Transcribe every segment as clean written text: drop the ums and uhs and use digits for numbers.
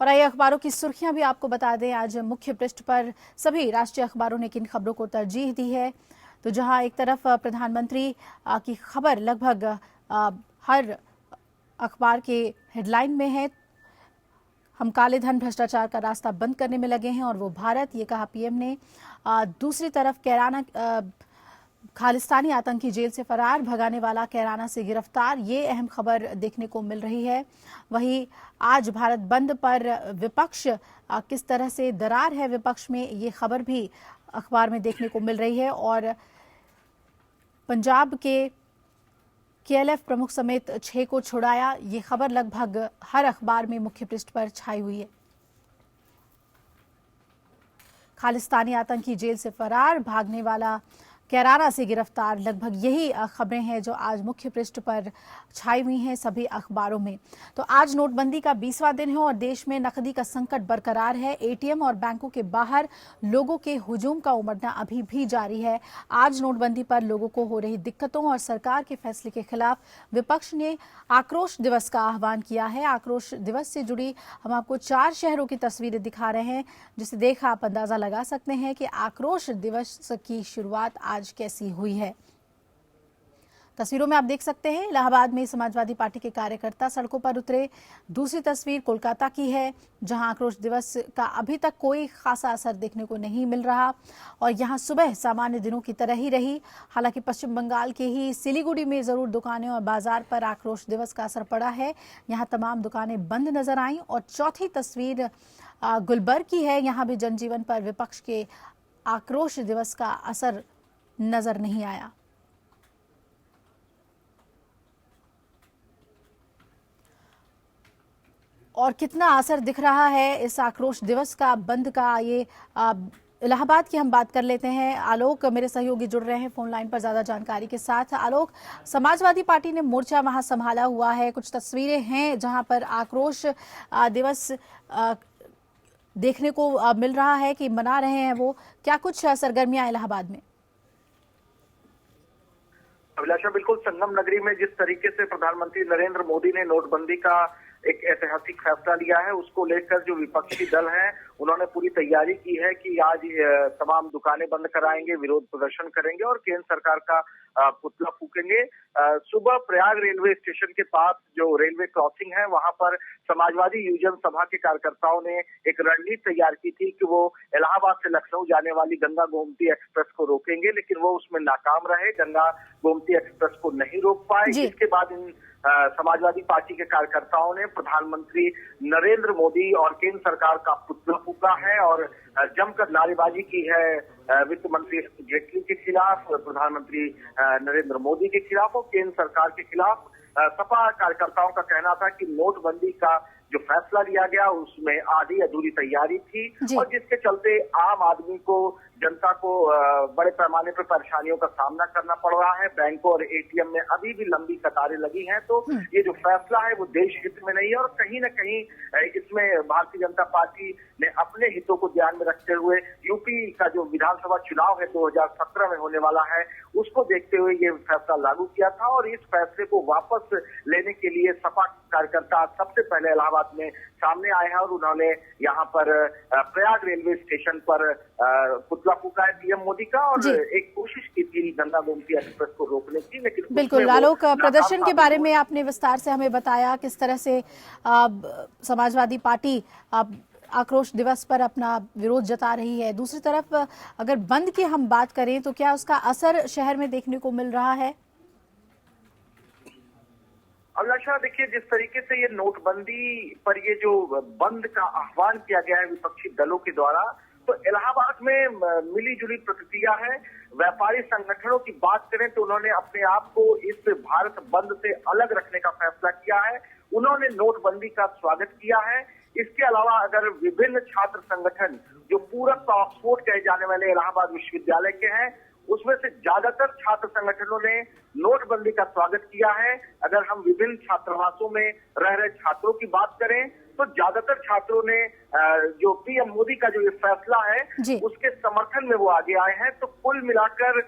और आइए अखबारों की सुर्खियां भी आपको बता दें। आज मुख्य पृष्ठ पर सभी राष्ट्रीय अखबारों ने किन खबरों को तरजीह दी है। तो जहां एक तरफ प्रधानमंत्री की खबर लगभग हर अखबार के हेडलाइन में है, हम काले धन भ्रष्टाचार का रास्ता बंद करने में लगे हैं और वो भारत, ये कहा पीएम ने। दूसरी तरफ कैराना खालिस्तानी आतंकी जेल से फरार, भगाने वाला कैराना से गिरफ्तार, ये अहम खबर देखने को मिल रही है। वहीं आज भारत बंद पर विपक्ष किस तरह से दरार है विपक्ष में, ये खबर भी अखबार में देखने को मिल रही है। और पंजाब के केएलएफ प्रमुख समेत 6 को छुड़ाया, ये खबर लगभग हर अखबार में मुख्य पृष्ठ पर छाई हुई है। खालिस्तानी आतंकी जेल से फरार, भागने वाला कैराना से गिरफ्तार, लगभग यही खबरें हैं जो आज मुख्य पृष्ठ पर छाई हुई हैं सभी अखबारों में। तो आज नोटबंदी का 20वां दिन है और देश में नकदी का संकट बरकरार है। एटीएम और बैंकों के बाहर लोगों के हुजूम का उमड़ना अभी भी जारी है। आज नोटबंदी पर लोगों को हो रही दिक्कतों और सरकार के फैसले के खिलाफ विपक्ष ने आक्रोश दिवस का आह्वान किया है। आक्रोश दिवस से जुड़ी हम आपको 4 शहरों की तस्वीरें दिखा रहे हैं, जिसे देख आप अंदाजा लगा सकते हैं कि आक्रोश दिवस की शुरुआत आज कैसी हुई है। तस्वीरों में आप देख सकते हैं इलाहाबाद में समाजवादी पार्टी के कार्यकर्ता सड़कों पर उतरे। दूसरी तस्वीर कोलकाता की है, जहां आक्रोश दिवस का अभी तक कोई खासा असर देखने को नहीं मिल रहा और यहां सुबह सामान्य दिनों की तरह ही रही। हालांकि पश्चिम बंगाल के ही सिलीगुड़ी में जरूर दुकानें और बाजार पर आक्रोश दिवस का असर पड़ा है। यहां तमाम दुकानें बंद नजर आईं। और चौथी तस्वीर गुलबर्ग की है, यहां भी जनजीवन पर विपक्ष के आक्रोश दिवस का असर नजर नहीं आया। और कितना असर दिख रहा है इस आक्रोश दिवस का, बंद का, ये इलाहाबाद की हम बात कर लेते हैं। आलोक मेरे सहयोगी जुड़ रहे हैं फोन लाइन पर ज्यादा जानकारी के साथ। आलोक, समाजवादी पार्टी ने मोर्चा वहां संभाला हुआ है, कुछ तस्वीरें हैं जहां पर आक्रोश दिवस देखने को मिल रहा है कि मना रहे हैं वो, क्या कुछ सरगर्मियां इलाहाबाद में? अभिलाषा, बिल्कुल संगम नगरी में जिस तरीके से प्रधानमंत्री नरेंद्र मोदी ने नोटबंदी का एक ऐतिहासिक फैसला लिया है, उसको लेकर जो विपक्षी दल हैं उन्होंने पूरी तैयारी की है कि आज तमाम दुकानें बंद कराएंगे, विरोध प्रदर्शन करेंगे और केंद्र सरकार का पुतला फूकेंगे। सुबह प्रयाग रेलवे स्टेशन के पास जो रेलवे क्रॉसिंग है, वहां पर समाजवादी युवजन सभा के कार्यकर्ताओं ने एक रणनीति तैयार की थी कि वो इलाहाबाद से लखनऊ जाने वाली गंगा गोमती एक्सप्रेस को रोकेंगे, लेकिन वो उसमें नाकाम रहे, गंगा गोमती एक्सप्रेस को नहीं रोक पाए। इसके बाद इन समाजवादी पार्टी के कार्यकर्ताओं ने प्रधानमंत्री नरेंद्र मोदी और केंद्र सरकार का पुतला फूका है और जमकर नारेबाजी की है वित्त मंत्री जेटली के खिलाफ, प्रधानमंत्री नरेंद्र मोदी के खिलाफ और केंद्र सरकार के खिलाफ। सपा कार्यकर्ताओं का कहना था कि नोटबंदी का जो फैसला लिया गया उसमें आधी अधूरी तैयारी थी और जिसके चलते आम आदमी को, जनता को बड़े पैमाने पर परेशानियों का सामना करना पड़ रहा है। बैंकों और एटीएम में अभी भी लंबी कतारें लगी हैं। तो ये जो फैसला है वो देश हित में नहीं है और कहीं न कहीं इसमें भारतीय जनता पार्टी ने अपने हितों को ध्यान में रखते हुए यूपी का जो विधानसभा चुनाव है 2017 में होने वाला है, उसको देखते हुए ये फैसला लागू किया था। और इस फैसले को वापस लेने के लिए सपा कार्यकर्ता सबसे पहले इलाहाबाद में सामने आए हैं और उन्होंने यहाँ पर प्रयाग रेलवे स्टेशन पर पुतला फूका है पीएम मोदी का और एक कोशिश की थी गंगा गोमती एक्सप्रेस को रोकने की, लेकिन बिल्कुल। आलोक, प्रदर्शन के बारे में आपने विस्तार से हमें बताया किस तरह से समाजवादी पार्टी आक्रोश दिवस पर अपना विरोध जता रही है। दूसरी तरफ अगर बंद की हम बात करें तो क्या उसका असर शहर में देखने को मिल रहा है? अभिलाषा, देखिए जिस तरीके से ये नोटबंदी पर ये जो बंद का आह्वान किया गया है विपक्षी दलों के द्वारा, तो इलाहाबाद में मिली जुली प्रतिक्रिया है। व्यापारी संगठनों की बात करें तो उन्होंने अपने आप को इस भारत बंद से अलग रखने का फैसला किया है। उन्होंने नोटबंदी का स्वागत किया है। इसके अलावा अगर विभिन्न छात्र संगठन जो पूरक ऑक्सफोर्ड कहे जाने वाले इलाहाबाद विश्वविद्यालय के हैं, उसमें से ज्यादातर छात्र संगठनों ने नोटबंदी का स्वागत किया है। अगर हम विभिन्न छात्रावासों में रह रहे छात्रों की बात करें तो ज्यादातर छात्रों ने जो पीएम मोदी का जो ये फैसला है उसके समर्थन में वो आगे आए हैं। तो कुल मिलाकर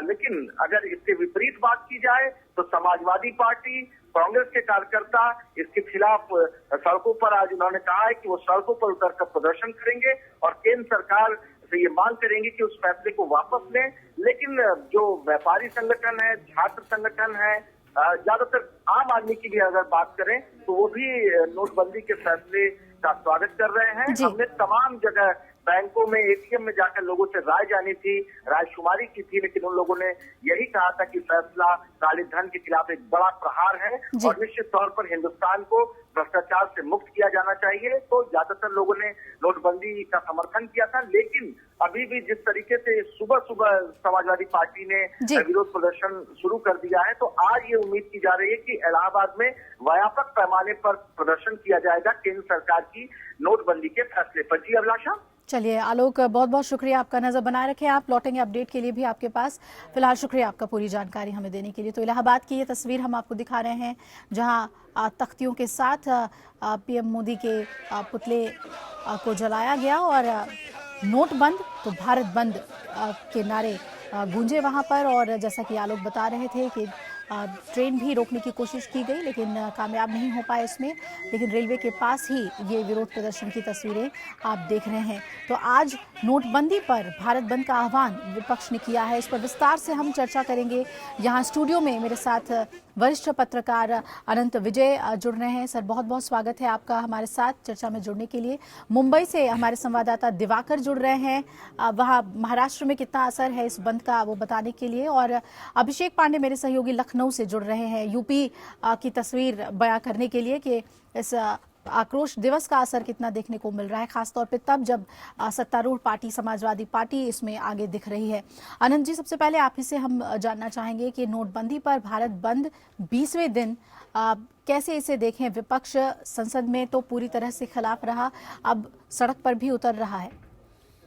लेकिन अगर इसके विपरीत बात की जाए तो समाजवादी पार्टी, कांग्रेस के कार्यकर्ता इसके खिलाफ सड़कों पर आज उन्होंने कहा है कि वो सड़कों पर उतरकर प्रदर्शन करेंगे और केंद्र सरकार से ये मांग करेंगे कि उस फैसले को वापस लें। लेकिन जो व्यापारी संगठन है, छात्र संगठन है, ज्यादातर आम आदमी की भी अगर बात करें तो वो भी नोटबंदी के फैसले का स्वागत कर रहे हैं। हमने तमाम जगह बैंकों में, एटीएम में जाकर लोगों से राय जानी थी, रायशुमारी की थी, लेकिन उन लोगों ने यही कहा था कि फैसला काले धन के खिलाफ एक बड़ा प्रहार है और निश्चित तौर पर हिंदुस्तान को भ्रष्टाचार से मुक्त किया जाना चाहिए। तो ज्यादातर लोगों ने नोटबंदी का समर्थन किया था, लेकिन अभी भी जिस तरीके से सुबह सुबह समाजवादी पार्टी ने विरोध प्रदर्शन शुरू कर दिया है, तो आज ये उम्मीद की जा रही है कि इलाहाबाद में व्यापक पैमाने पर प्रदर्शन किया जाएगा केंद्र सरकार की नोटबंदी के फैसले पर। जी अभिलाषा। चलिए आलोक, बहुत बहुत शुक्रिया, आपका नजर बनाए रखें, आप लौटेंगे अपडेट के लिए भी आपके पास। फिलहाल शुक्रिया आपका पूरी जानकारी हमें देने के लिए। तो इलाहाबाद की ये तस्वीर हम आपको दिखा रहे हैं जहां तख्तियों के साथ पीएम मोदी के पुतले को जलाया गया और नोट बंद तो भारत बंद के नारे गूंजे वहां पर। और जैसा कि आलोक बता रहे थे कि ट्रेन भी रोकने की कोशिश की गई लेकिन कामयाब नहीं हो पाए इसमें। लेकिन रेलवे के पास ही ये विरोध प्रदर्शन की तस्वीरें आप देख रहे हैं। तो आज नोटबंदी पर भारत बंद का आह्वान विपक्ष ने किया है, इस पर विस्तार से हम चर्चा करेंगे। यहाँ स्टूडियो में मेरे साथ वरिष्ठ पत्रकार अनंत विजय जुड़ रहे हैं। सर, बहुत बहुत स्वागत है आपका हमारे साथ चर्चा में जुड़ने के लिए। मुंबई से हमारे संवाददाता दिवाकर जुड़ रहे हैं, वहाँ महाराष्ट्र में कितना असर है इस बंद का वो बताने के लिए। और अभिषेक पांडे मेरे सहयोगी लखनऊ से जुड़ रहे हैं यूपी की तस्वीर बयां करने के लिए कि इस आक्रोश दिवस का असर कितना देखने को मिल रहा है, खासतौर पे तब जब सत्तारूढ़ पार्टी समाजवादी पार्टी इसमें आगे दिख रही है। अनंत जी, सबसे पहले आप ही से हम जानना चाहेंगे कि नोटबंदी पर भारत बंद 20वें दिन कैसे इसे देखें। विपक्ष संसद में तो पूरी तरह से खिलाफ रहा, अब सड़क पर भी उतर रहा है।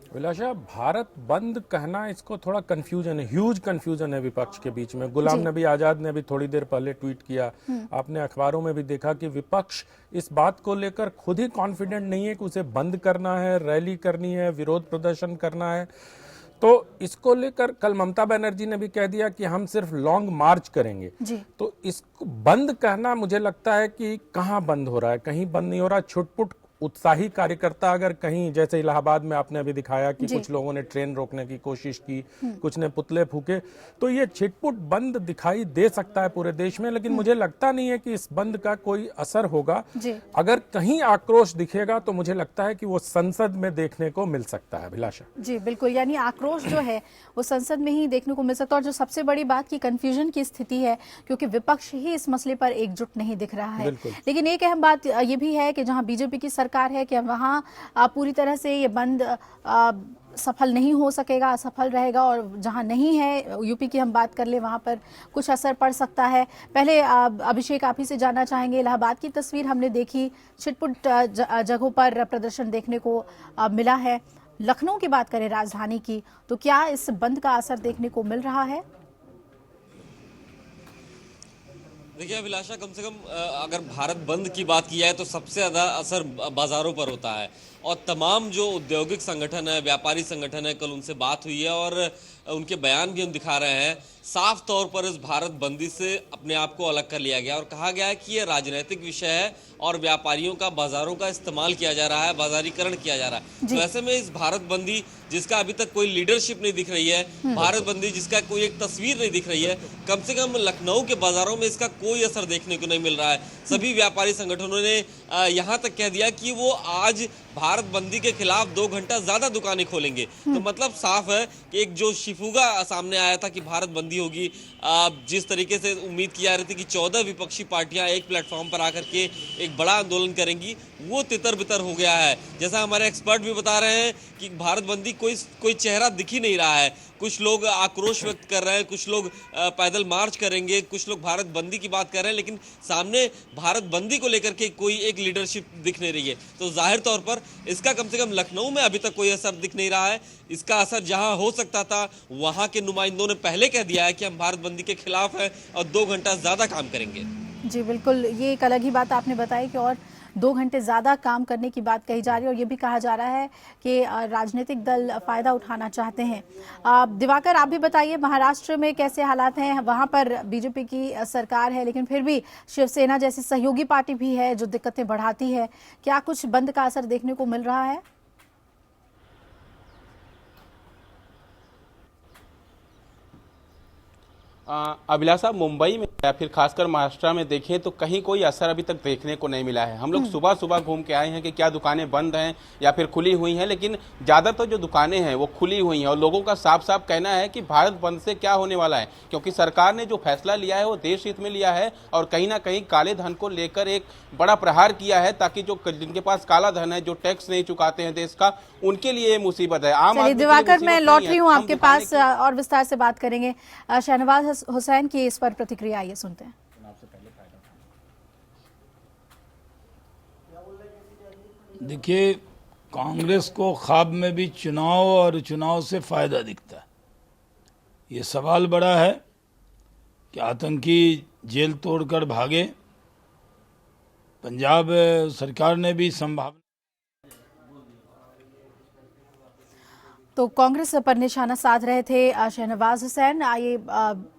अभिलाषा, भारत बंद कहना, इसको थोड़ा कंफ्यूजन है, ह्यूज कंफ्यूजन है विपक्ष के बीच में। गुलाम नबी आजाद ने भी थोड़ी देर पहले ट्वीट किया, आपने अखबारों में भी देखा कि विपक्ष इस बात को लेकर खुद ही कॉन्फिडेंट नहीं है कि उसे बंद करना है, रैली करनी है, विरोध प्रदर्शन करना है। तो इसको लेकर कल ममता बनर्जी ने भी कह दिया कि हम सिर्फ लॉन्ग मार्च करेंगे। तो इसको बंद कहना, मुझे लगता है कि कहाँ बंद हो रहा है, कहीं बंद नहीं हो रहा। छुटपुट उत्साही कार्यकर्ता अगर कहीं, जैसे इलाहाबाद में आपने अभी दिखाया कि कुछ लोगों ने ट्रेन रोकने की कोशिश की, कुछ ने पुतले फूके, तो ये छिटपुट बंद दिखाई दे सकता है पूरे देश में। लेकिन मुझे लगता नहीं है कि इस बंद का कोई असर होगा। अगर कहीं आक्रोश दिखेगा तो मुझे लगता है कि वो संसद में देखने को मिल सकता है। अभिलाषा जी बिल्कुल, यानी आक्रोश जो है वो संसद में ही देखने को मिल सकता है। और जो सबसे बड़ी बात की कंफ्यूजन की स्थिति है, क्योंकि विपक्ष ही इस मसले पर एकजुट नहीं दिख रहा है। लेकिन एक अहम बात ये भी है कि जहां बीजेपी की सरकार है कि वहां पूरी तरह से ये बंद सफल नहीं हो सकेगा, असफल रहेगा। और जहां नहीं है, यूपी की हम बात कर ले, वहां पर कुछ असर पड़ सकता है। पहले अभिषेक, आप ही से जानना चाहेंगे, इलाहाबाद की तस्वीर हमने देखी, छिटपुट जगहों पर प्रदर्शन देखने को मिला है। लखनऊ की बात करें, राजधानी की, तो क्या इस बंद का असर देखने को मिल रहा है? देखिए अभिलाषा, कम से कम अगर भारत बंद की बात की जाए तो सबसे ज़्यादा असर बाजारों पर होता है। और तमाम जो औद्योगिक संगठन है, व्यापारी संगठन है, कल उनसे बात हुई है और उनके बयान भी हम दिखा रहे हैं। साफ तौर पर इस भारत बंदी से अपने आप को अलग कर लिया गया और कहा गया है कि ये राजनीतिक विषय है और व्यापारियों का, बाजारों का इस्तेमाल किया जा रहा है, बाजारीकरण किया जा रहा है। तो ऐसे में इस भारत बंदी जिसका अभी तक कोई लीडरशिप नहीं दिख रही है, भारत बंदी जिसका कोई एक तस्वीर नहीं दिख रही है, कम से कम लखनऊ के बाजारों में इसका कोई असर देखने को नहीं मिल रहा है। सभी व्यापारी संगठनों ने यहाँ तक कह दिया कि वो आज भारत बंदी के खिलाफ 2 घंटा ज्यादा दुकानें खोलेंगे। तो मतलब साफ है कि एक जो शिफुगा सामने आया था कि भारत बंदी होगी, जिस तरीके से उम्मीद की जा रही थी कि 14 विपक्षी पार्टियां एक प्लेटफॉर्म पर आकर के एक बड़ा आंदोलन करेंगी, वो तितर बितर हो गया है। जैसा हमारे एक्सपर्ट भी बता रहे हैं कि भारत बंदी कोई चेहरा दिख ही नहीं रहा है। कुछ लोग आक्रोश व्यक्त कर रहे हैं, कुछ लोग पैदल मार्च करेंगे, कुछ लोग भारत बंदी की बात कर रहे हैं, लेकिन सामने भारत बंदी को लेकर के कोई एक लीडरशिप दिख नहीं रही है। तो जाहिर तौर पर इसका कम से कम लखनऊ में अभी तक कोई असर दिख नहीं रहा है। इसका असर जहां हो सकता था, वहां के नुमाइंदों ने पहले कह दिया है कि हम भारत बंदी के खिलाफ हैं और 2 घंटा ज्यादा काम करेंगे। जी बिल्कुल, ये एक अलग ही बात आपने बताई कि और 2 घंटे ज्यादा काम करने की बात कही जा रही है और ये भी कहा जा रहा है कि राजनीतिक दल फायदा उठाना चाहते हैं। दिवाकर, आप भी बताइए, महाराष्ट्र में कैसे हालात हैं? वहां पर बीजेपी की सरकार है, लेकिन फिर भी शिवसेना जैसी सहयोगी पार्टी भी है जो दिक्कतें बढ़ाती है। क्या कुछ बंद का असर देखने को मिल रहा है? अभिलाषा, मुंबई में या फिर खासकर महाराष्ट्र में देखें तो कहीं कोई असर अभी तक देखने को नहीं मिला है। हम लोग सुबह सुबह घूम के आए हैं कि क्या दुकानें बंद हैं या फिर खुली हुई हैं, लेकिन ज्यादातर जो दुकानें हैं वो खुली हुई हैं और लोगों का साफ साफ कहना है कि भारत बंद से क्या होने वाला है, क्योंकि सरकार ने जो फैसला लिया है वो देश हित में लिया है और कहीं ना कहीं काले धन को लेकर एक बड़ा प्रहार किया है, ताकि जो जिनके पास काला धन है, जो टैक्स नहीं चुकाते हैं देश का, उनके लिए ये मुसीबत है। आम आदमी दिवाकर, मैं लौट रही हूँ आपके पास और विस्तार से बात करेंगे। शहनवाज हुसैन की इस पर प्रतिक्रिया आइए सुनते हैं। देखिए, कांग्रेस को ख्वाब में भी चुनाव और चुनाव से फायदा दिखता है। ये सवाल बड़ा है कि आतंकी जेल तोड़कर भागे। पंजाब सरकार ने भी संभावना, तो कांग्रेस पर निशाना साध रहे थे शहनवाज हुसैन। आइए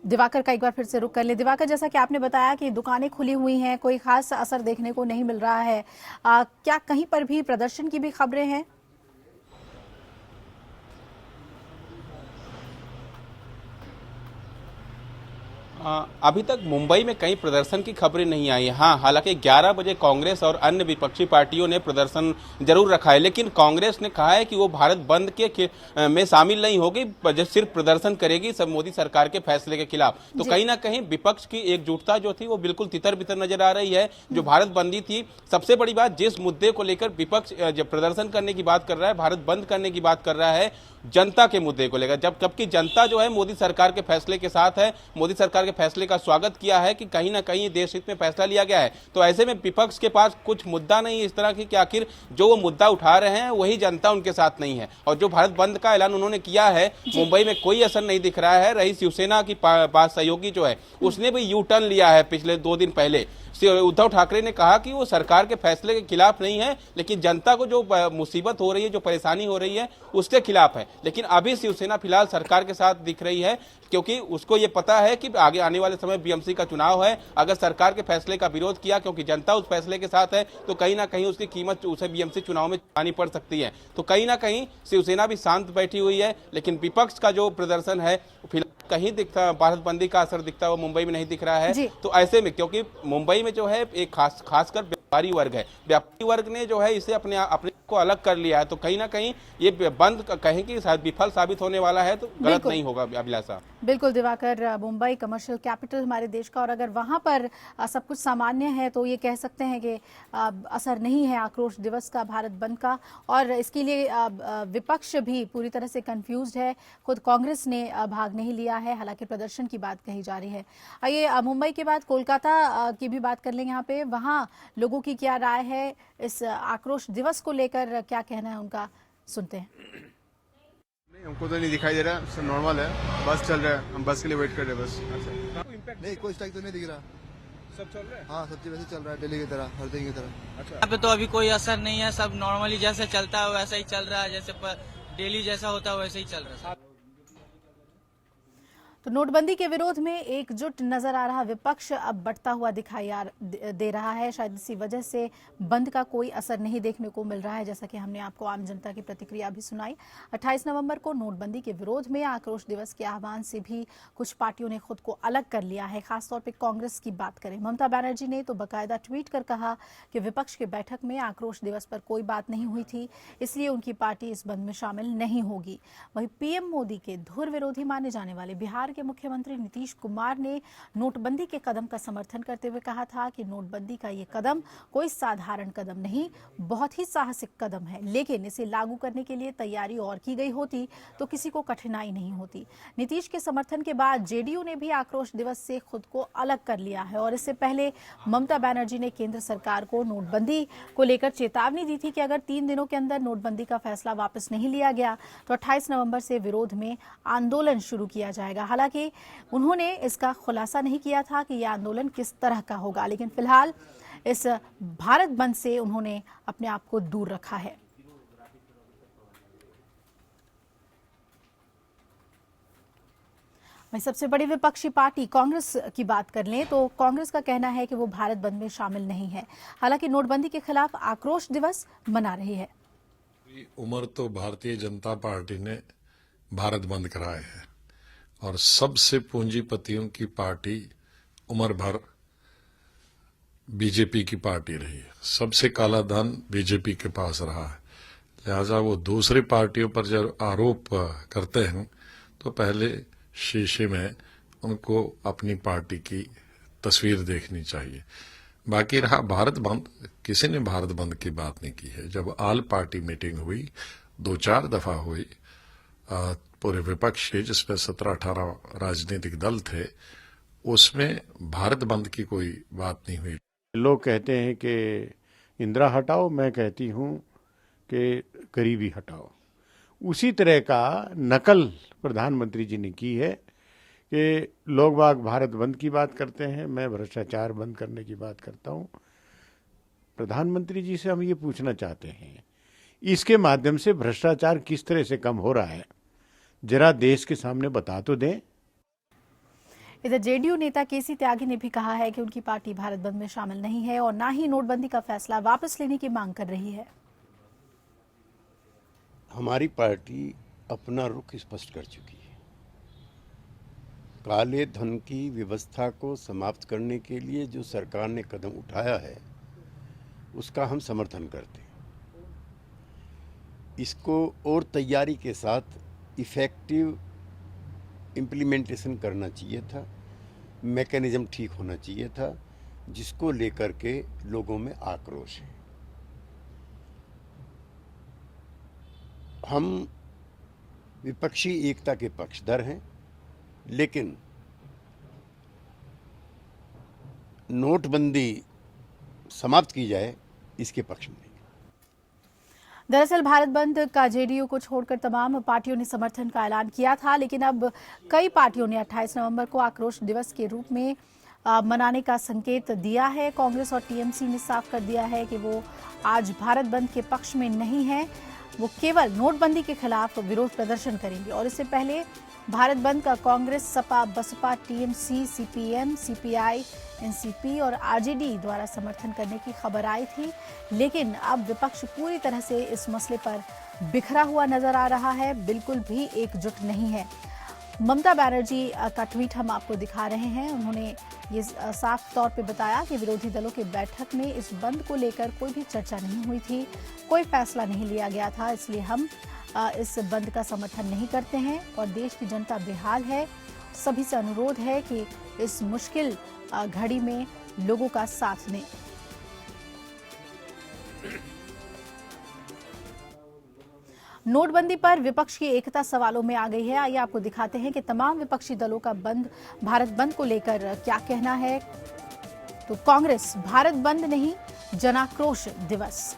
दिवाकर का एक बार फिर से रुख कर ले। दिवाकर, जैसा कि आपने बताया कि दुकानें खुली हुई हैं, कोई खास असर देखने को नहीं मिल रहा है, क्या कहीं पर भी प्रदर्शन की भी खबरें हैं? अभी तक मुंबई में कई प्रदर्शन की खबरें नहीं आई। हाँ, हालांकि 11 बजे कांग्रेस और अन्य विपक्षी पार्टियों ने प्रदर्शन जरूर रखा है, लेकिन कांग्रेस ने कहा है कि वो भारत बंद के में शामिल नहीं होगी, सिर्फ प्रदर्शन करेगी सब मोदी सरकार के फैसले के खिलाफ। तो कहीं ना कहीं विपक्ष की एकजुटता जो थी वो बिल्कुल तितर बितर नजर आ रही है। जो भारत बंदी थी, सबसे बड़ी बात, जिस मुद्दे को लेकर विपक्ष जब प्रदर्शन करने की बात कर रहा है, भारत बंद करने की बात कर रहा है, जनता के मुद्दे को लेकर, जबकि जनता जो है मोदी सरकार के फैसले के साथ है, मोदी सरकार के फैसले का स्वागत किया है कि कहीं ना कहीं देश हित में फैसला लिया गया है। तो ऐसे में विपक्ष के पास कुछ मुद्दा नहीं इस तरह की कि आखिर जो वो मुद्दा उठा रहे हैं वही जनता उनके साथ नहीं है। और जो भारत बंद का ऐलान उन्होंने किया है, मुंबई में कोई असर नहीं दिख रहा है। रही शिवसेना की बात, सहयोगी जो है उसने भी यू टर्न लिया है पिछले 2 दिन पहले। उद्धव ठाकरे ने कहा कि वो सरकार के फैसले के खिलाफ नहीं है, लेकिन जनता को जो मुसीबत हो रही है, जो परेशानी हो रही है, उसके खिलाफ है। लेकिन अभी शिवसेना फिलहाल सरकार के साथ दिख रही है, क्योंकि उसको ये पता है कि आगे आने वाले समय बीएमसी का चुनाव है। अगर सरकार के फैसले का विरोध किया, क्योंकि जनता उस फैसले के साथ है, तो कहीं ना कहीं उसकी कीमत उसे बीएमसी चुनाव में चुकानी पड़ सकती है। तो कहीं ना कहीं शिवसेना भी शांत बैठी हुई है, लेकिन विपक्ष का जो प्रदर्शन है फिलहाल कहीं दिखता, भारत बंदी का असर दिखता है वो मुंबई में नहीं दिख रहा है। तो ऐसे में, क्योंकि मुंबई में जो है एक खासकर व्यापारी वर्ग है, व्यापारी वर्ग ने जो है इसे अपने को अलग कर लिया है, तो कहीं ना कहीं ये बंद कहीं की विफल साबित होने वाला है, तो गलत नहीं होगा। अभिलाषा, बिल्कुल दिवाकर, मुंबई कमर्शियल कैपिटल हमारे देश का, और अगर वहां पर सब कुछ सामान्य है तो ये कह सकते हैं कि असर नहीं है आक्रोश दिवस का, भारत बंद का, और इसके लिए विपक्ष भी पूरी तरह से कंफ्यूज्ड है। खुद कांग्रेस ने भाग नहीं लिया है, हालांकि प्रदर्शन की बात कही जा रही है। आइए मुंबई के बाद कोलकाता की भी बात कर लेंगे। यहाँ पे वहाँ लोगों की क्या राय है इस आक्रोश दिवस को लेकर, क्या कहना है उनका, सुनते हैं। नहीं, हमको तो नहीं दिखाई दे रहा, सब नॉर्मल है, बस चल रहा है, हम बस के लिए वेट कर रहे हैं बस। नहीं, कोई स्ट्राइक तो नहीं दिख रहा, सब चल रहा है। हाँ, सब चीज वैसे चल रहा है, दिल्ली की तरह, हर दिन की तरह। अच्छा, यहाँ पे तो अभी कोई असर नहीं है, सब नॉर्मली जैसे चलता है वैसा ही चल रहा है, जैसे डेली जैसा होता है वैसे ही चल रहा है। तो नोटबंदी के विरोध में एकजुट नजर आ रहा विपक्ष अब बढ़ता हुआ दिखाई दे रहा है। शायद इसी वजह से बंद का कोई असर नहीं देखने को मिल रहा है, जैसा कि हमने आपको आम जनता की प्रतिक्रिया भी सुनाई। 28 नवंबर को नोटबंदी के विरोध में आक्रोश दिवस के आह्वान से भी कुछ पार्टियों ने खुद को अलग कर लिया है। खासतौर पर कांग्रेस की बात करें, ममता बनर्जी ने तो बाकायदा ट्वीट कर कहा कि विपक्ष की बैठक में आक्रोश दिवस पर कोई बात नहीं हुई थी, इसलिए उनकी पार्टी इस बंद में शामिल नहीं होगी। वहीं पीएम मोदी के धुर विरोधी माने जाने वाले बिहार के मुख्यमंत्री नीतीश कुमार ने नोटबंदी के कदम का समर्थन करते हुए कहा था कि नोटबंदी का ये कदम कोई साधारण कदम नहीं, बहुत ही साहसिक कदम है, लेकिन इसे लागू करने के लिए तैयारी और की गई होती तो किसी को कठिनाई नहीं होती। नीतीश के समर्थन के बाद जेडीयू ने भी आक्रोश दिवस से खुद को अलग कर लिया है और इससे पहले ममता बनर्जी ने केंद्र सरकार को नोटबंदी को लेकर चेतावनी दी थी कि अगर 3 दिनों के अंदर नोटबंदी का फैसला वापस नहीं लिया गया तो 28 नवंबर से विरोध में आंदोलन शुरू किया जाएगा। हालांकि उन्होंने इसका खुलासा नहीं किया था कि यह आंदोलन किस तरह का होगा, लेकिन फिलहाल इस भारत बंद से उन्होंने अपने आप को दूर रखा है। वहीं सबसे बड़ी विपक्षी पार्टी कांग्रेस की बात कर लें तो कांग्रेस का कहना है कि वो भारत बंद में शामिल नहीं है। हालांकि नोटबंदी के खिलाफ आक्रोश दिवस मना रही है। उम्र तो भारतीय जनता पार्टी ने भारत बंद कराए है और सबसे पूंजीपतियों की पार्टी उम्र भर बीजेपी की पार्टी रही है। सबसे काला धन बीजेपी के पास रहा है। लिहाजा वो दूसरी पार्टियों पर जब आरोप करते हैं तो पहले शीशे में उनको अपनी पार्टी की तस्वीर देखनी चाहिए। बाकी रहा भारत बंद, किसी ने भारत बंद की बात नहीं की है। जब ऑल पार्टी मीटिंग हुई, 2-4 दफा हुई पूरे विपक्ष के, जिसमें 17-18 राजनीतिक दल थे, उसमें भारत बंद की कोई बात नहीं हुई। लोग कहते हैं कि इंदिरा हटाओ, मैं कहती हूं कि गरीबी हटाओ। उसी तरह का नकल प्रधानमंत्री जी ने की है कि लोग बाग भारत बंद की बात करते हैं, मैं भ्रष्टाचार बंद करने की बात करता हूं। प्रधानमंत्री जी से हम ये पूछना चाहते हैं, इसके माध्यम से भ्रष्टाचार किस तरह से कम हो रहा है, जरा देश के सामने बता तो दें। इधर जेडीयू नेता केसी त्यागी ने भी कहा है कि उनकी पार्टी भारत बंद में शामिल नहीं है और न ही नोटबंदी का फैसला वापस लेने की मांग कर रही है। हमारी पार्टी अपना रुख स्पष्ट कर चुकी है। काले धन की व्यवस्था को समाप्त करने के लिए जो सरकार ने कदम उठाया है उसका हम समर्थन करते हैं। इसको और तैयारी के साथ इफेक्टिव इम्प्लीमेंटेशन करना चाहिए था, मैकेनिज्म ठीक होना चाहिए था, जिसको लेकर के लोगों में आक्रोश है। हम विपक्षी एकता के पक्षधर हैं, लेकिन नोटबंदी समाप्त की जाए इसके पक्ष में नहीं। दरअसल भारत बंद का जेडीयू को छोड़कर तमाम पार्टियों ने समर्थन का ऐलान किया था, लेकिन अब कई पार्टियों ने 28 नवंबर को आक्रोश दिवस के रूप में मनाने का संकेत दिया है। कांग्रेस और टीएमसी ने साफ कर दिया है कि वो आज भारत बंद के पक्ष में नहीं है, वो केवल नोटबंदी के खिलाफ विरोध प्रदर्शन करेंगे। और इससे पहले भारत बंद का Congress, Sapa, Basapa, TMC, CPM, CPI, NCP और आरजेडी द्वारा समर्थन करने की खबर आई थी, लेकिन अब विपक्ष पूरी तरह से इस मसले पर बिखरा हुआ नजर आ रहा है, बिल्कुल भी एकजुट नहीं है। ममता बनर्जी का ट्वीट हम आपको दिखा रहे हैं। उन्होंने ये साफ तौर पे बताया कि विरोधी दलों की बैठक में इस बंद को लेकर कोई भी चर्चा नहीं हुई थी, कोई फैसला नहीं लिया गया था, इसलिए हम इस बंद का समर्थन नहीं करते हैं और देश की जनता बेहाल है। सभी से अनुरोध है कि इस मुश्किल घड़ी में लोगों का साथ दें। नोटबंदी पर विपक्ष की एकता सवालों में आ गई है। आइए आपको दिखाते हैं कि तमाम विपक्षी दलों का भारत बंद को लेकर क्या कहना है। तो कांग्रेस, भारत बंद नहीं, जनाक्रोश दिवस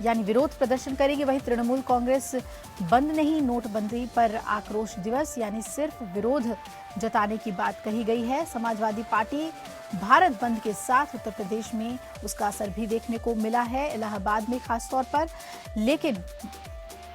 यानी विरोध प्रदर्शन करेगी। वहीं तृणमूल कांग्रेस, बंद नहीं, नोटबंदी पर आक्रोश दिवस यानी सिर्फ विरोध जताने की बात कही गई है। समाजवादी पार्टी भारत बंद के साथ उत्तर प्रदेश में उसका असर भी देखने को मिला है, इलाहाबाद में खास तौर पर, लेकिन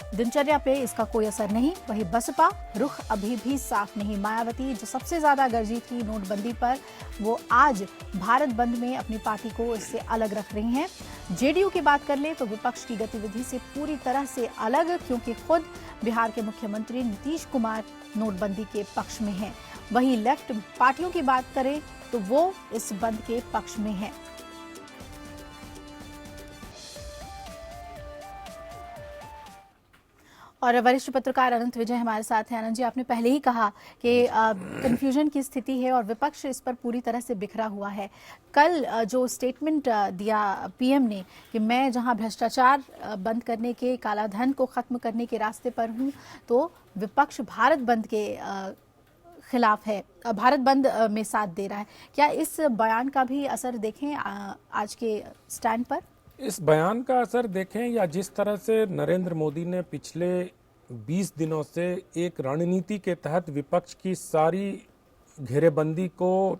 दिनचर्या पे इसका कोई असर नहीं। वहीं बसपा रुख अभी भी साफ नहीं। मायावती जो सबसे ज्यादा गरजी थी नोटबंदी पर, वो आज भारत बंद में अपनी पार्टी को इससे अलग रख रही हैं। जेडीयू की बात कर ले तो विपक्ष की गतिविधि से पूरी तरह से अलग, क्योंकि खुद बिहार के मुख्यमंत्री नीतीश कुमार नोटबंदी के पक्ष में हैं। वहीं लेफ्ट पार्टियों की बात करें तो वो इस बंद के पक्ष में हैं। और वरिष्ठ पत्रकार अनंत विजय हमारे साथ हैं। अनंत जी, आपने पहले ही कहा कि कंफ्यूजन की स्थिति है और विपक्ष इस पर पूरी तरह से बिखरा हुआ है। कल जो स्टेटमेंट दिया पीएम ने कि मैं जहां भ्रष्टाचार बंद करने के, काला धन को खत्म करने के रास्ते पर हूं, तो विपक्ष भारत बंद के खिलाफ है, भारत बंद में साथ दे रहा है। क्या इस बयान का भी असर देखें आज के स्टैंड पर? इस बयान का असर देखें या जिस तरह से नरेंद्र मोदी ने पिछले 20 दिनों से एक रणनीति के तहत विपक्ष की सारी घेरेबंदी को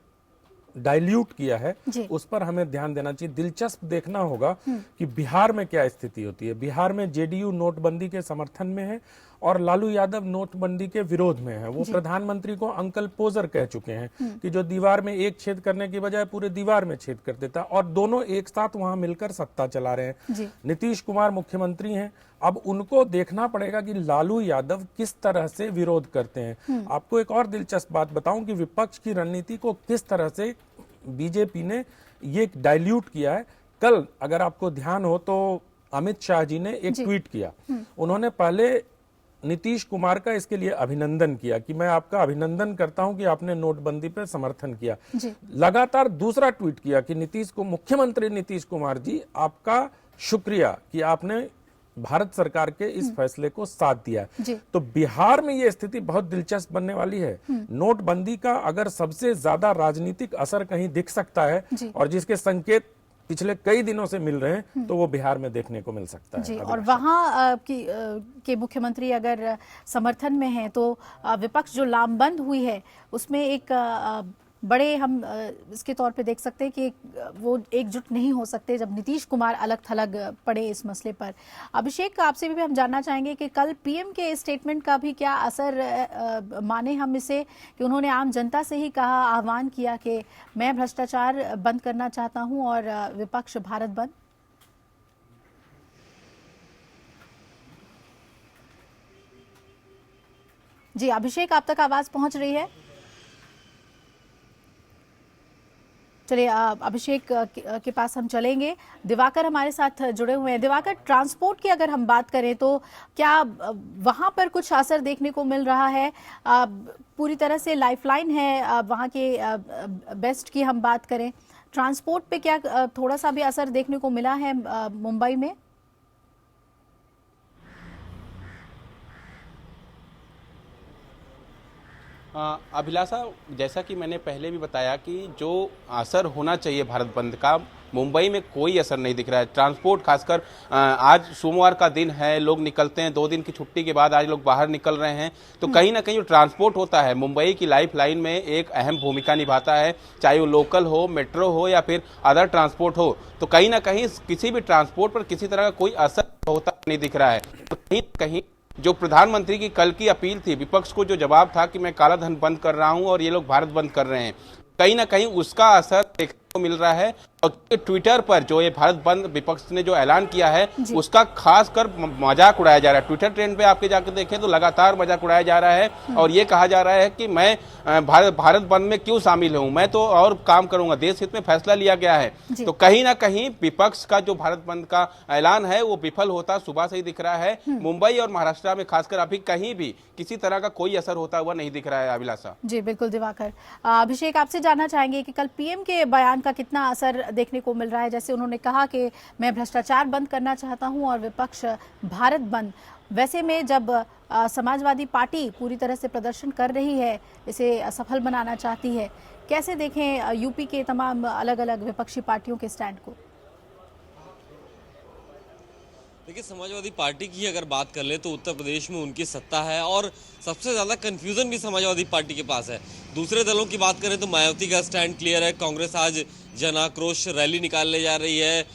डाइल्यूट किया है जी। उस पर हमें ध्यान देना चाहिए। दिलचस्प देखना होगा कि बिहार में क्या स्थिति होती है। बिहार में जेडीयू नोटबंदी के समर्थन में है और लालू यादव नोटबंदी के विरोध में है। वो प्रधानमंत्री को अंकल पोजर कह चुके हैं कि जो दीवार में एक छेद करने की बजाय पूरे दीवार में छेद कर देता, और दोनों एक साथ वहां मिलकर सत्ता चला रहे हैं। नीतीश कुमार मुख्यमंत्री हैं, अब उनको देखना पड़ेगा कि लालू यादव किस तरह से विरोध करते हैं। आपको एक और दिलचस्प बात बताऊं कि विपक्ष की रणनीति को किस तरह से बीजेपी ने ये डाइल्यूट किया है। कल अगर आपको ध्यान हो तो अमित शाह जी ने एक ट्वीट किया। उन्होंने पहले नीतीश कुमार का इसके लिए अभिनंदन किया कि मैं आपका अभिनंदन करता हूं कि आपने नोटबंदी पर समर्थन किया। लगातार दूसरा ट्वीट किया कि मुख्यमंत्री नीतीश कुमार जी, आपका शुक्रिया कि आपने भारत सरकार के इस फैसले को साथ दिया। तो बिहार में ये स्थिति बहुत दिलचस्प बनने वाली है। नोटबंदी का अगर सबसे ज्यादा राजनीतिक असर कहीं दिख सकता है और जिसके संकेत पिछले कई दिनों से मिल रहे हैं, तो वो बिहार में देखने को मिल सकता है। जी, और वहाँ के मुख्यमंत्री अगर समर्थन में हैं तो विपक्ष जो लामबंद हुई है उसमें एक बड़े हम इसके तौर पे देख सकते हैं कि वो एकजुट नहीं हो सकते जब नीतीश कुमार अलग थलग पड़े इस मसले पर। अभिषेक, आपसे भी हम जानना चाहेंगे कि कल पीएम के स्टेटमेंट का भी क्या असर माने हम इसे, कि उन्होंने आम जनता से ही कहा, आह्वान किया कि मैं भ्रष्टाचार बंद करना चाहता हूं और विपक्ष भारत बंद। जी अभिषेक, आप तक आवाज पहुंच रही है? चलिए अभिषेक के पास हम चलेंगे। दिवाकर हमारे साथ जुड़े हुए हैं। दिवाकर, ट्रांसपोर्ट की अगर हम बात करें तो क्या वहां पर कुछ असर देखने को मिल रहा है? पूरी तरह से लाइफलाइन है वहां के बेस्ट की हम बात करें, ट्रांसपोर्ट पे क्या थोड़ा सा भी असर देखने को मिला है मुंबई में? अभिलाषा, जैसा कि मैंने पहले भी बताया कि जो असर होना चाहिए भारत बंद का, मुंबई में कोई असर नहीं दिख रहा है। ट्रांसपोर्ट, खासकर आज सोमवार का दिन है, लोग निकलते हैं, 2 दिन की छुट्टी के बाद आज लोग बाहर निकल रहे हैं, तो कहीं ना कहीं जो ट्रांसपोर्ट होता है मुंबई की लाइफ लाइन में एक अहम भूमिका निभाता है। चाहे वो लोकल हो, मेट्रो हो या फिर अदर ट्रांसपोर्ट हो, तो कहीं ना कहीं किसी भी ट्रांसपोर्ट पर किसी तरह का कोई असर होता नहीं दिख रहा है। तो कहीं जो प्रधानमंत्री की कल की अपील थी, विपक्ष को जो जवाब था कि मैं काला धन बंद कर रहा हूं और ये लोग भारत बंद कर रहे हैं, कहीं ना कहीं उसका असर देखने को मिल रहा है। और ट्विटर पर जो ये भारत बंद विपक्ष ने जो ऐलान किया है उसका खासकर मजाक उड़ाया जा रहा है। ट्विटर ट्रेंड पे आपके जाकर देखें तो लगातार मजाक उड़ाया जा रहा है और ये कहा जा रहा है कि मैं भारत बंद में क्यों शामिल हूं, मैं तो और काम करूंगा, देश हित में फैसला लिया गया है। तो कहीं ना कहीं विपक्ष का जो भारत बंद का ऐलान है वो विफल होता सुबह से ही दिख रहा है। मुंबई और महाराष्ट्र में खासकर अभी कहीं भी किसी तरह का कोई असर होता हुआ नहीं दिख रहा है। अभिलाषा जी बिल्कुल। दिवाकर, अभिषेक आपसे जानना चाहेंगे कि कल पीएम के बयान का कितना असर देखने को मिल रहा है? जैसे उन्होंने कहा कि मैं भ्रष्टाचार बंद करना चाहता हूं और विपक्ष भारत बंद, वैसे में जब समाजवादी पार्टी पूरी तरह से प्रदर्शन कर रही है, इसे सफल बनाना चाहती है, कैसे देखें यूपी के तमाम अलग अलग विपक्षी पार्टियों के स्टैंड को? देखिए, समाजवादी पार्टी की अगर बात कर ले तो उत्तर प्रदेश में उनकी सत्ता है और सबसे ज्यादा कंफ्यूजन भी समाजवादी पार्टी के पास है। दूसरे दलों की बात करें तो मायावती का स्टैंड क्लियर है, कांग्रेस आज जन आक्रोश रैली निकालने जा रही है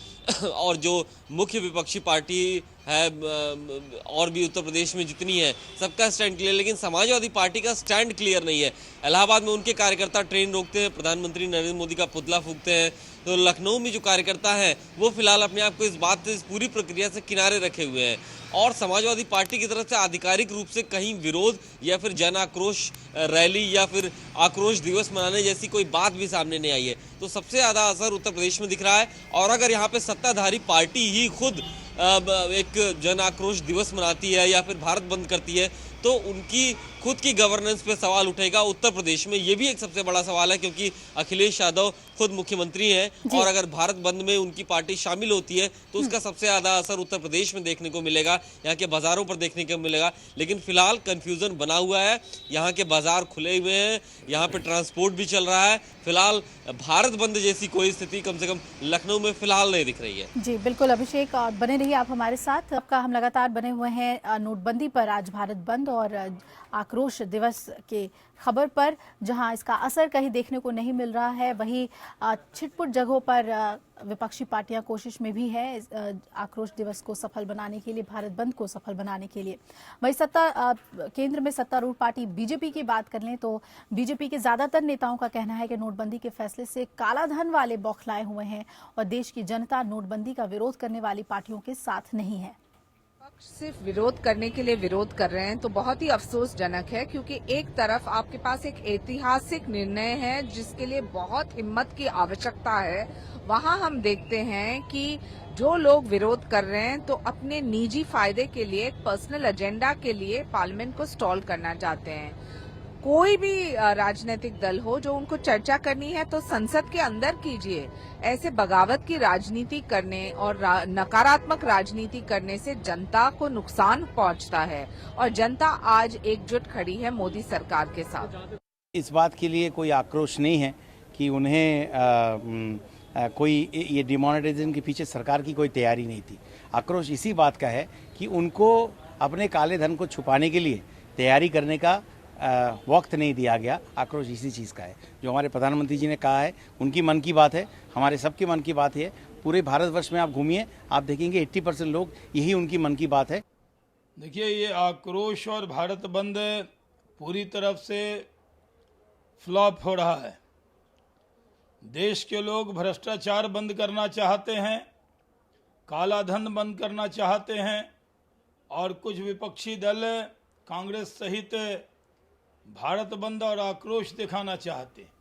और जो मुख्य विपक्षी पार्टी है और भी उत्तर प्रदेश में जितनी है सबका स्टैंड क्लियर, लेकिन समाजवादी पार्टी का स्टैंड क्लियर नहीं है। इलाहाबाद में उनके कार्यकर्ता ट्रेन रोकते हैं, प्रधानमंत्री नरेंद्र मोदी का पुतला फूंकते हैं, तो लखनऊ में जो कार्यकर्ता हैं वो फिलहाल अपने आप को इस पूरी प्रक्रिया से किनारे रखे हुए हैं और समाजवादी पार्टी की तरफ से आधिकारिक रूप से कहीं विरोध या फिर जन आक्रोश रैली या फिर आक्रोश दिवस मनाने जैसी कोई बात भी सामने नहीं आई है। तो सबसे ज्यादा असर उत्तर प्रदेश में दिख रहा है और अगर यहाँ पे सत्ताधारी पार्टी ही खुद एक जन आक्रोश दिवस मनाती है या फिर भारत बंद करती है तो उनकी खुद की गवर्नेंस पे सवाल उठेगा उत्तर प्रदेश में। ये भी एक सबसे बड़ा सवाल है क्योंकि अखिलेश यादव खुद मुख्यमंत्री हैं और अगर भारत बंद में उनकी पार्टी शामिल होती है तो उसका सबसे ज्यादा असर उत्तर प्रदेश में देखने को मिलेगा, यहाँ के बाजारों पर देखने को मिलेगा। लेकिन फिलहाल कंफ्यूजन बना हुआ है, यहाँ के बाजार खुले हुए हैं, यहाँ पे ट्रांसपोर्ट भी चल रहा है। फिलहाल भारत बंद जैसी कोई स्थिति कम से कम लखनऊ में फिलहाल नहीं दिख रही है। जी बिल्कुल अभिषेक, और बने रहिए आप हमारे साथ। आपका हम लगातार बने हुए हैं नोटबंदी पर, आज भारत बंद और आक्रोश दिवस के खबर पर, जहां इसका असर कहीं देखने को नहीं मिल रहा है, वहीं छिटपुट जगहों पर विपक्षी पार्टियां कोशिश में भी है आक्रोश दिवस को सफल बनाने के लिए, भारत बंद को सफल बनाने के लिए। वहीं केंद्र में सत्तारूढ़ पार्टी बीजेपी की बात कर लें तो बीजेपी के ज्यादातर नेताओं का कहना है कि नोटबंदी के फैसले से काला धन वाले बौखलाए हुए हैं और देश की जनता नोटबंदी का विरोध करने वाली पार्टियों के साथ नहीं है। सिर्फ विरोध करने के लिए विरोध कर रहे हैं तो बहुत ही अफसोसजनक है, क्योंकि एक तरफ आपके पास एक ऐतिहासिक निर्णय है जिसके लिए बहुत हिम्मत की आवश्यकता है, वहां हम देखते हैं कि जो लोग विरोध कर रहे हैं तो अपने निजी फायदे के लिए, पर्सनल एजेंडा के लिए पार्लियामेंट को स्टॉल करना चाहते हैं। कोई भी राजनीतिक दल हो जो उनको चर्चा करनी है तो संसद के अंदर कीजिए। ऐसे बगावत की राजनीति करने और नकारात्मक राजनीति करने से जनता को नुकसान पहुंचता है और जनता आज एकजुट खड़ी है मोदी सरकार के साथ। इस बात के लिए कोई आक्रोश नहीं है कि उन्हें कोई ये डिमोनेटाइजेशन के पीछे सरकार की कोई तैयारी नहीं थी। आक्रोश इसी बात का है कि उनको अपने काले धन को छुपाने के लिए तैयारी करने का वक्त नहीं दिया गया। आक्रोश इसी चीज़ का है। जो हमारे प्रधानमंत्री जी ने कहा है उनकी मन की बात है, हमारे सबके मन की बात है। पूरे भारतवर्ष में आप घूमिए, आप देखेंगे 80% लोग यही उनकी मन की बात है। देखिए, ये आक्रोश और भारत बंद पूरी तरफ से फ्लॉप हो रहा है। देश के लोग भ्रष्टाचार बंद करना चाहते हैं, काला धन बंद करना चाहते हैं और कुछ विपक्षी दल कांग्रेस सहित भारत बंद और आक्रोश दिखाना चाहते हैं।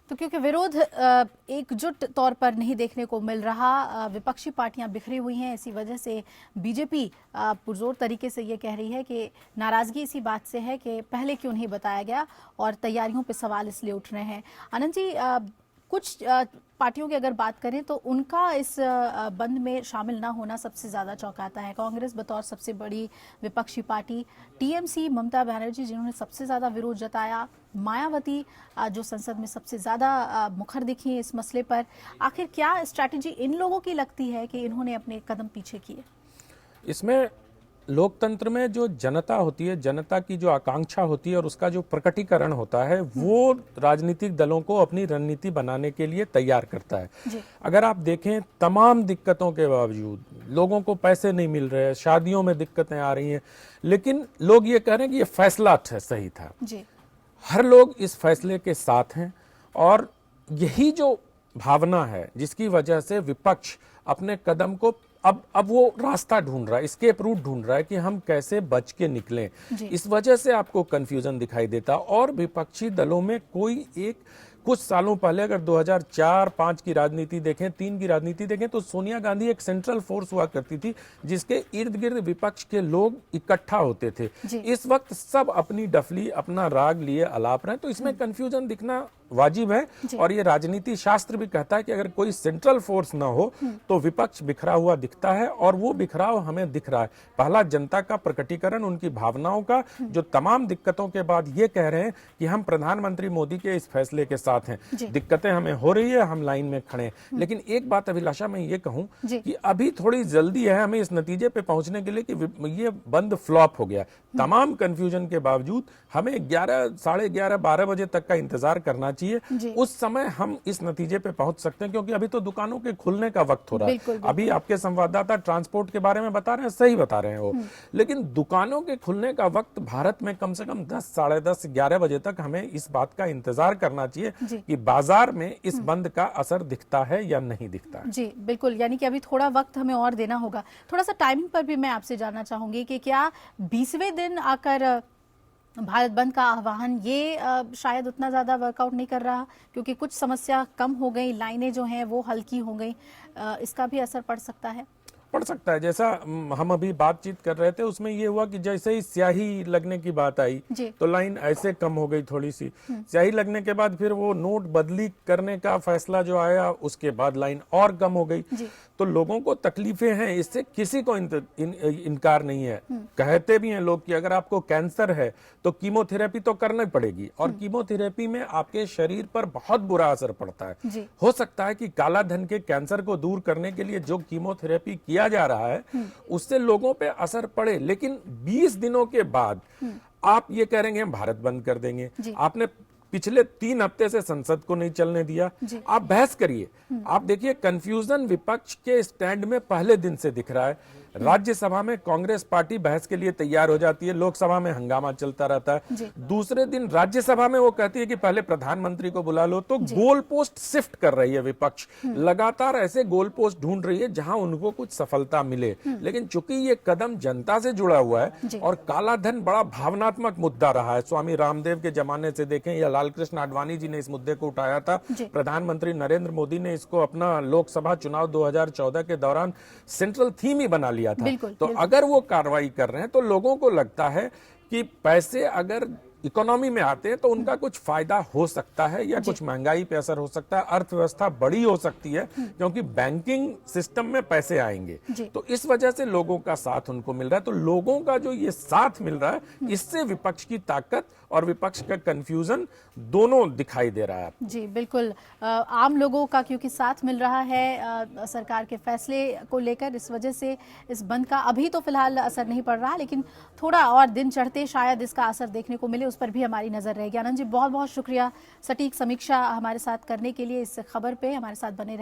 तो क्योंकि विरोध एकजुट तौर पर नहीं देखने को मिल रहा, विपक्षी पार्टियां बिखरी हुई हैं, इसी वजह से बीजेपी पुरजोर तरीके से ये कह रही है कि नाराजगी इसी बात से है कि पहले क्यों नहीं बताया गया और तैयारियों पे सवाल इसलिए उठ रहे हैं। आनंद जी, कुछ पार्टियों की अगर बात करें तो उनका इस बंद में शामिल ना होना सबसे ज़्यादा चौंकाता है। कांग्रेस बतौर सबसे बड़ी विपक्षी पार्टी, टीएमसी ममता बनर्जी जिन्होंने सबसे ज़्यादा विरोध जताया, मायावती जो संसद में सबसे ज़्यादा मुखर दिखी इस मसले पर, आखिर क्या स्ट्रैटेजी इन लोगों की लगती है कि इन्होंने अपने कदम पीछे किए? इसमें लोकतंत्र में जो जनता होती है, जनता की जो आकांक्षा होती है और उसका जो प्रकटीकरण होता है, वो राजनीतिक दलों को अपनी रणनीति बनाने के लिए तैयार करता है। अगर आप देखें, तमाम दिक्कतों के बावजूद लोगों को पैसे नहीं मिल रहे, शादियों में दिक्कतें आ रही हैं, लेकिन लोग ये कह रहे हैं कि ये फैसला सही था। हर लोग इस फैसले के साथ हैं और यही जो भावना है जिसकी वजह से विपक्ष अपने कदम को अब वो रास्ता ढूंढ रहा है, एस्केप रूट ढूंढ रहा है कि हम कैसे बच के निकलें। इस वजह से आपको कंफ्यूजन दिखाई देता। और विपक्षी दलों में कोई एक, कुछ सालों पहले अगर 2004-5 की राजनीति देखें, 3 की राजनीति देखें, तो सोनिया गांधी एक सेंट्रल फोर्स हुआ करती थी जिसके इर्द गिर्द विपक्ष के लोग इकट्ठा होते थे। इस वक्त सब अपनी डफली, अपना राग लिए अलाप रहे हैं, तो इसमें कंफ्यूजन दिखना वाजिब है। और ये राजनीति शास्त्र भी कहता है कि अगर कोई सेंट्रल फोर्स ना हो तो विपक्ष बिखरा हुआ दिखता है, और वो बिखराव हमें दिख रहा है। पहला जनता का प्रकटीकरण, उनकी भावनाओं का, जो तमाम दिक्कतों के बाद ये कह रहे हैं कि हम प्रधानमंत्री मोदी के इस फैसले के साथ हैं, दिक्कतें हमें हो रही है, हम लाइन में खड़े हैं। लेकिन एक बात अभिलाषा मैं ये कहूं कि अभी थोड़ी जल्दी है हमें इस नतीजे पे पहुंचने के लिए कि ये बंद फ्लॉप हो गया। तमाम कंफ्यूजन के बावजूद हमें 11, साढ़े 11, 12 बजे तक का इंतजार करना चाहिए। उस समय हम इस नतीजे पे पहुंच सकते हैं, क्योंकि अभी तो दुकानों के खुलने का वक्त हो रहा है। अभी आपके संवाददाता ट्रांसपोर्ट के बारे में बता रहे हैं, सही बता रहे हैं वो, लेकिन दुकानों के खुलने का वक्त भारत में कम से कम 10, साढ़े 10, 11 बजे तक हमें इस बात का इंतजार करना चाहिए कि बाजार में इस बंद का असर दिखता है या नहीं दिखता है। जी बिल्कुल, यानी कि अभी थोड़ा वक्त हमें और देना होगा। थोड़ा सा टाइमिंग पर भी मैं आपसे जानना चाहूंगी कि क्या 20वें दिन आकर भारत बंद का आह्वान ये शायद उतना ज़्यादा वर्कआउट नहीं कर रहा, क्योंकि कुछ समस्या कम हो गई, लाइनें जो हैं वो हल्की हो गई, इसका भी असर पड़ सकता है? पड़ सकता है। जैसा हम अभी बातचीत कर रहे थे उसमें ये हुआ कि जैसे ही स्याही लगने की बात आई तो लाइन ऐसे कम हो गई थोड़ी सी, स्याही लगने के बाद फिर वो नोट बदली करने का फैसला जो आया उसके बाद लाइन और कम हो गई। तो लोगों को तकलीफें हैं, इससे किसी को इनकार नहीं है। कहते भी हैं लोग कि अगर आपको कैंसर है तो कीमोथेरेपी तो करनी पड़ेगी, और कीमोथेरेपी में आपके शरीर पर बहुत बुरा असर पड़ता है। हो सकता है कि काला धन के कैंसर को दूर करने के लिए जो कीमोथेरेपी किया जा रहा है उससे लोगों पे असर पड़े, लेकिन 20 दिनों के बाद आप ये कह रहे हैं हम भारत बंद कर देंगे। आपने पिछले 3 हफ्ते से संसद को नहीं चलने दिया। आप बहस करिए, आप देखिए कंफ्यूजन विपक्ष के स्टैंड में पहले दिन से दिख रहा है। राज्यसभा में कांग्रेस पार्टी बहस के लिए तैयार हो जाती है, लोकसभा में हंगामा चलता रहता है। दूसरे दिन राज्यसभा में वो कहती है कि पहले प्रधानमंत्री को बुला लो। तो गोल पोस्ट शिफ्ट कर रही है विपक्ष, लगातार ऐसे गोल पोस्ट ढूंढ रही है जहां उनको कुछ सफलता मिले। लेकिन चूंकि ये कदम जनता से जुड़ा हुआ है और काला धन बड़ा भावनात्मक मुद्दा रहा है, स्वामी रामदेव के जमाने से देखें या लालकृष्ण आडवाणी जी ने इस मुद्दे को उठाया था, प्रधानमंत्री नरेंद्र मोदी ने इसको अपना लोकसभा चुनाव 2014 के दौरान सेंट्रल थीम ही बना लिया था। तो अगर वो कार्रवाई कर रहे हैं तो लोगों को लगता है कि पैसे अगर इकोनॉमी में आते हैं तो उनका कुछ फायदा हो सकता है या कुछ महंगाई पे असर हो सकता है, अर्थव्यवस्था बड़ी हो सकती है क्योंकि बैंकिंग सिस्टम में पैसे आएंगे। तो इस वजह से लोगों का साथ उनको मिल रहा है। तो लोगों का जो ये साथ मिल रहा है इससे विपक्ष की ताकत और विपक्ष का कंफ्यूजन दोनों दिखाई दे रहा है। जी बिल्कुल, आम लोगों का क्योंकि साथ मिल रहा है सरकार के फैसले को लेकर, इस वजह से इस बंद का अभी तो फिलहाल असर नहीं पड़ रहा, लेकिन थोड़ा और दिन चढ़ते शायद इसका असर देखने को मिले, उस पर भी हमारी नजर रहेगी। आनंद जी बहुत बहुत शुक्रिया सटीक समीक्षा हमारे साथ करने के लिए, इस खबर पे हमारे साथ बने रहे।